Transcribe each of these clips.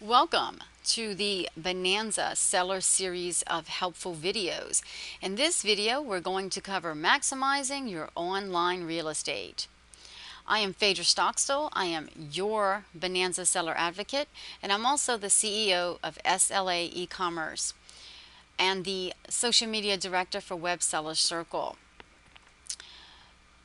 Welcome to the Bonanza Seller series of helpful videos. In this video, we're going to cover maximizing your online real estate. I am Phaedra Stockstill. I am your Bonanza Seller Advocate, and I'm also the CEO of SLA eCommerce and the Social Media Director for Web Sellers Circle.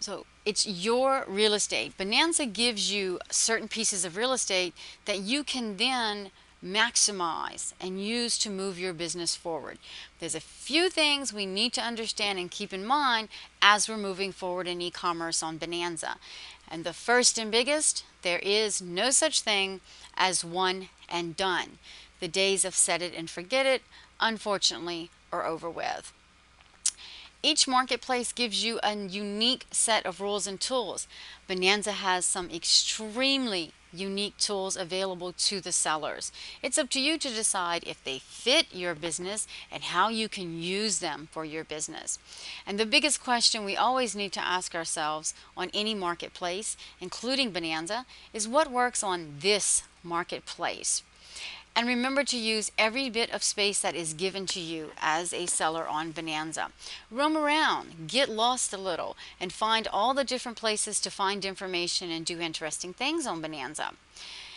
So it's your real estate. Bonanza gives you certain pieces of real estate that you can then maximize and use to move your business forward. There's a few things we need to understand and keep in mind as we're moving forward in e-commerce on Bonanza. And the first and biggest, there is no such thing as one and done. The days of set it and forget it, unfortunately, are over with. Each marketplace gives you a unique set of rules and tools. Bonanza has some extremely unique tools available to the sellers. It's up to you to decide if they fit your business and how you can use them for your business. And the biggest question we always need to ask ourselves on any marketplace, including Bonanza, is what works on this marketplace? And remember to use every bit of space that is given to you as a seller on Bonanza. Roam around, get lost a little, and find all the different places to find information and do interesting things on Bonanza.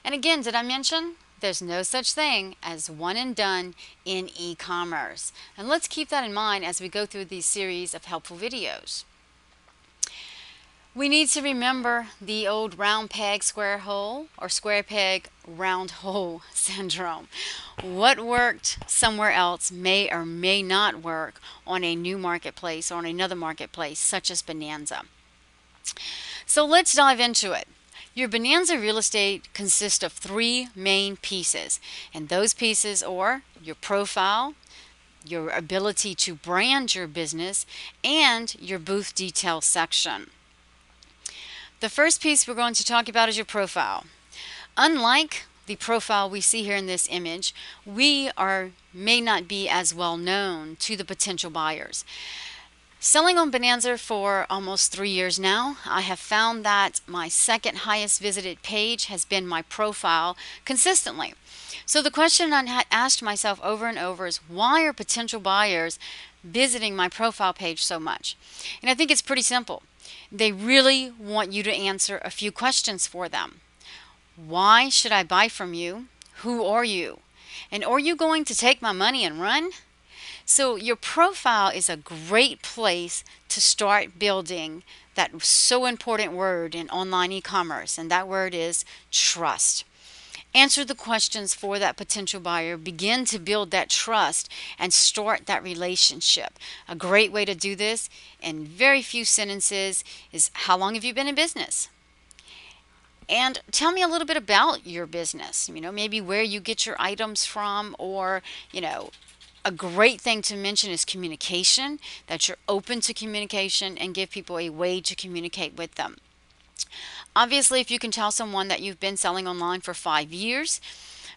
And again, did I mention there's no such thing as one and done in e-commerce? And let's keep that in mind as we go through these series of helpful videos. We need to remember the old round peg, square hole, or square peg, round hole syndrome. What worked somewhere else may or may not work on a new marketplace or on another marketplace, such as Bonanza. So let's dive into it. Your Bonanza real estate consists of three main pieces, and those pieces are your profile, your ability to brand your business, and your booth detail section. The first piece we're going to talk about is your profile. Unlike the profile we see here in this image, we may not be as well known to the potential buyers. Selling on Bonanza for almost 3 years now, I have found that my second highest visited page has been my profile consistently. So the question I had asked myself over and over is, why are potential buyers visiting my profile page so much? And I think it's pretty simple. They really want you to answer a few questions for them. Why should I buy from you? Who are you? And are you going to take my money and run? So your profile is a great place to start building that so important word in online e-commerce, and that word is trust. Answer the questions for that potential buyer, begin to build that trust, and start that relationship. A great way to do this in very few sentences is, how long have you been in business? And tell me a little bit about your business, maybe where you get your items from, or, a great thing to mention is communication, that you're open to communication and give people a way to communicate with them. Obviously, if you can tell someone that you've been selling online for 5 years,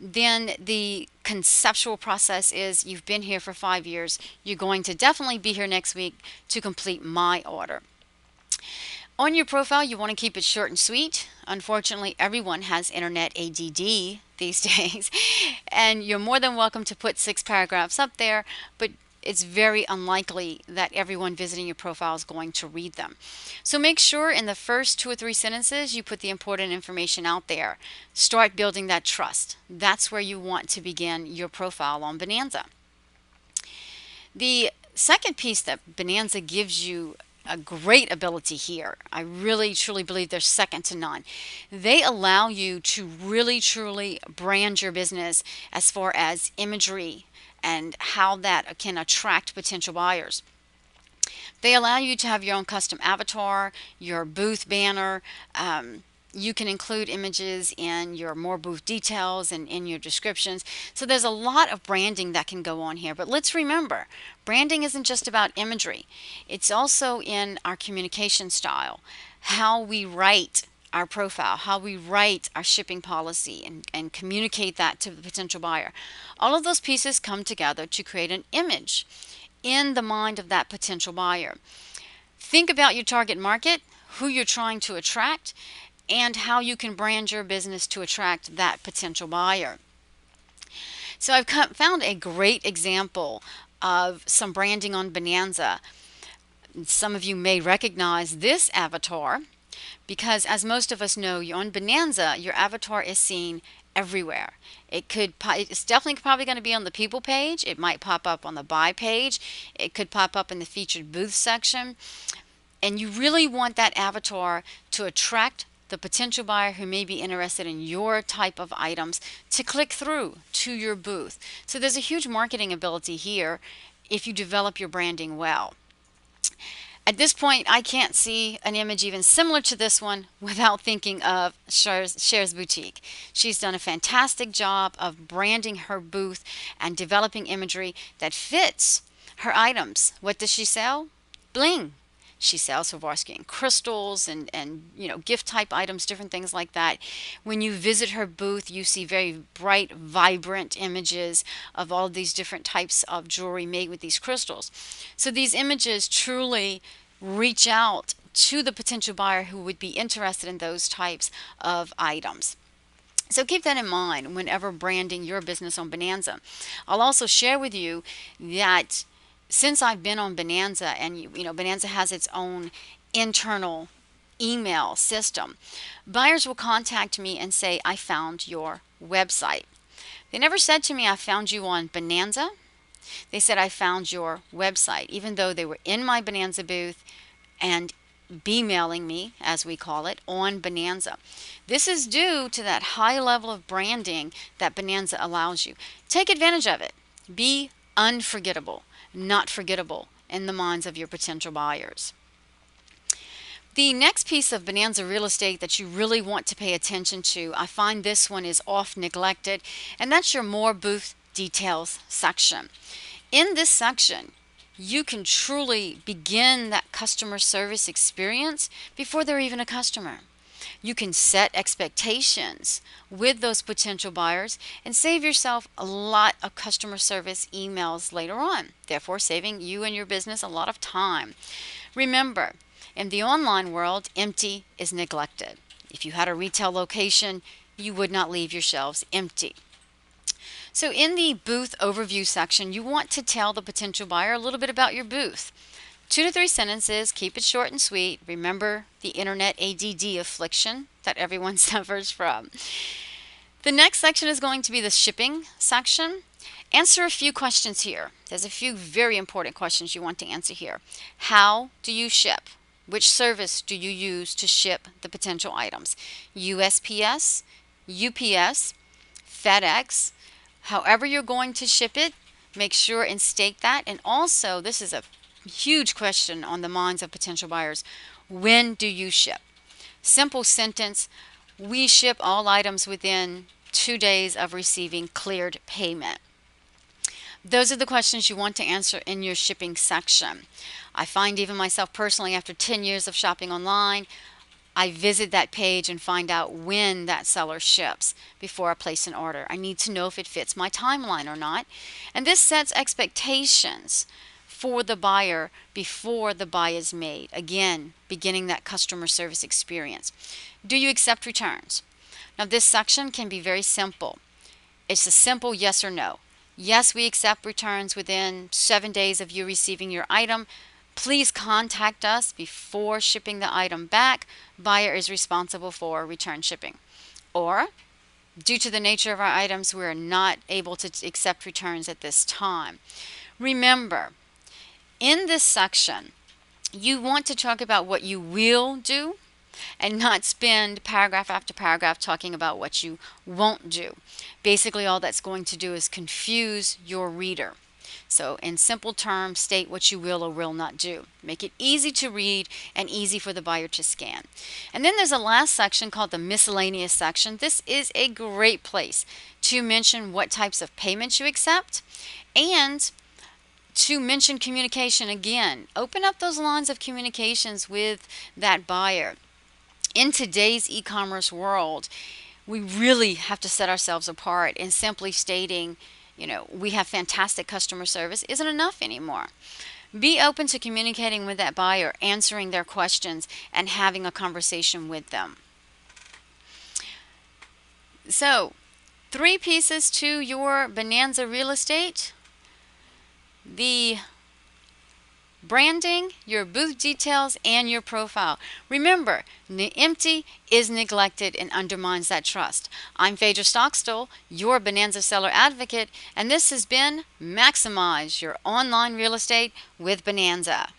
then the conceptual process is you've been here for 5 years. You're going to definitely be here next week to complete my order. On your profile, you want to keep it short and sweet. Unfortunately, everyone has internet ADD these days, and you're more than welcome to put 6 paragraphs up there, but it's very unlikely that everyone visiting your profile is going to read them. So make sure in the first 2 or 3 sentences you put the important information out there. Start building that trust. That's where you want to begin your profile on Bonanza. The second piece that Bonanza gives you a great ability here, I really truly believe they're second to none. They allow you to really truly brand your business as far as imagery and how that can attract potential buyers. They allow you to have your own custom avatar, your booth banner. You can include images in your more booth details and in your descriptions. So there's a lot of branding that can go on here. But let's remember, branding isn't just about imagery. It's also in our communication style, how we write our profile, how we write our shipping policy and communicate that to the potential buyer. All of those pieces come together to create an image in the mind of that potential buyer. Think about your target market, who you're trying to attract, and how you can brand your business to attract that potential buyer. So I've found a great example of some branding on Bonanza. Some of you may recognize this avatar because, as most of us know, you're on Bonanza, your avatar is seen everywhere. It's definitely probably going to be on the people page. It might pop up on the buy page. It could pop up in the featured booth section. And you really want that avatar to attract the potential buyer who may be interested in your type of items to click through to your booth. So there's a huge marketing ability here if you develop your branding well. At this point, I can't see an image even similar to this one without thinking of Cher's Boutique. She's done a fantastic job of branding her booth and developing imagery that fits her items. What does she sell? Bling. She sells Swarovski and crystals and gift type items, different things like that. When you visit her booth, you see very bright, vibrant images of all these different types of jewelry made with these crystals. So these images truly reach out to the potential buyer who would be interested in those types of items. So keep that in mind whenever branding your business on Bonanza. I'll also share with you that since I've been on Bonanza, and Bonanza has its own internal email system, buyers will contact me and say, I found your website. They never said to me, I found you on Bonanza. They said, I found your website, even though they were in my Bonanza booth and B-mailing me, as we call it, on Bonanza. This is due to that high level of branding that Bonanza allows you. Take advantage of it. Be unforgettable, not forgettable in the minds of your potential buyers. The next piece of Bonanza real estate that you really want to pay attention to, I find this one is oft neglected, and that's your More Booth Details section. In this section, you can truly begin that customer service experience before they're even a customer. You can set expectations with those potential buyers and save yourself a lot of customer service emails later on, therefore saving you and your business a lot of time. Remember, in the online world, empty is neglected. If you had a retail location, you would not leave your shelves empty. So in the booth overview section, you want to tell the potential buyer a little bit about your booth. 2 to 3 sentences, keep it short and sweet. Remember the internet ADD affliction that everyone suffers from. The next section is going to be the shipping section. Answer a few questions here. There's a few very important questions you want to answer here. How do you ship? Which service do you use to ship the potential items? USPS, UPS, FedEx. However you're going to ship it, make sure and state that. And also, this is a huge question on the minds of potential buyers. When do you ship? Simple sentence, we ship all items within 2 days of receiving cleared payment. Those are the questions you want to answer in your shipping section. I find even myself personally, after 10 years of shopping online, I visit that page and find out when that seller ships before I place an order. I need to know if it fits my timeline or not. And this sets expectations for the buyer before the buy is made. Again, beginning that customer service experience. Do you accept returns? Now this section can be very simple. It's a simple yes or no. Yes, we accept returns within 7 days of you receiving your item. Please contact us before shipping the item back. Buyer is responsible for return shipping. Or, due to the nature of our items, we are not able to accept returns at this time. Remember, in this section, you want to talk about what you will do and not spend paragraph after paragraph talking about what you won't do. Basically, all that's going to do is confuse your reader. So in simple terms, state what you will or will not do. Make it easy to read and easy for the buyer to scan. And then there's a last section called the miscellaneous section. This is a great place to mention what types of payments you accept and to mention communication again. Open up those lines of communications with that buyer. In today's e-commerce world, we really have to set ourselves apart, and simply stating, we have fantastic customer service isn't enough anymore. Be open to communicating with that buyer, answering their questions, and having a conversation with them. So, 3 pieces to your Bonanza real estate: the branding, your booth details, and your profile. Remember, empty is neglected and undermines that trust. I'm Phaedra Stockstill, your Bonanza seller advocate, and this has been Maximize Your Online Real Estate with Bonanza.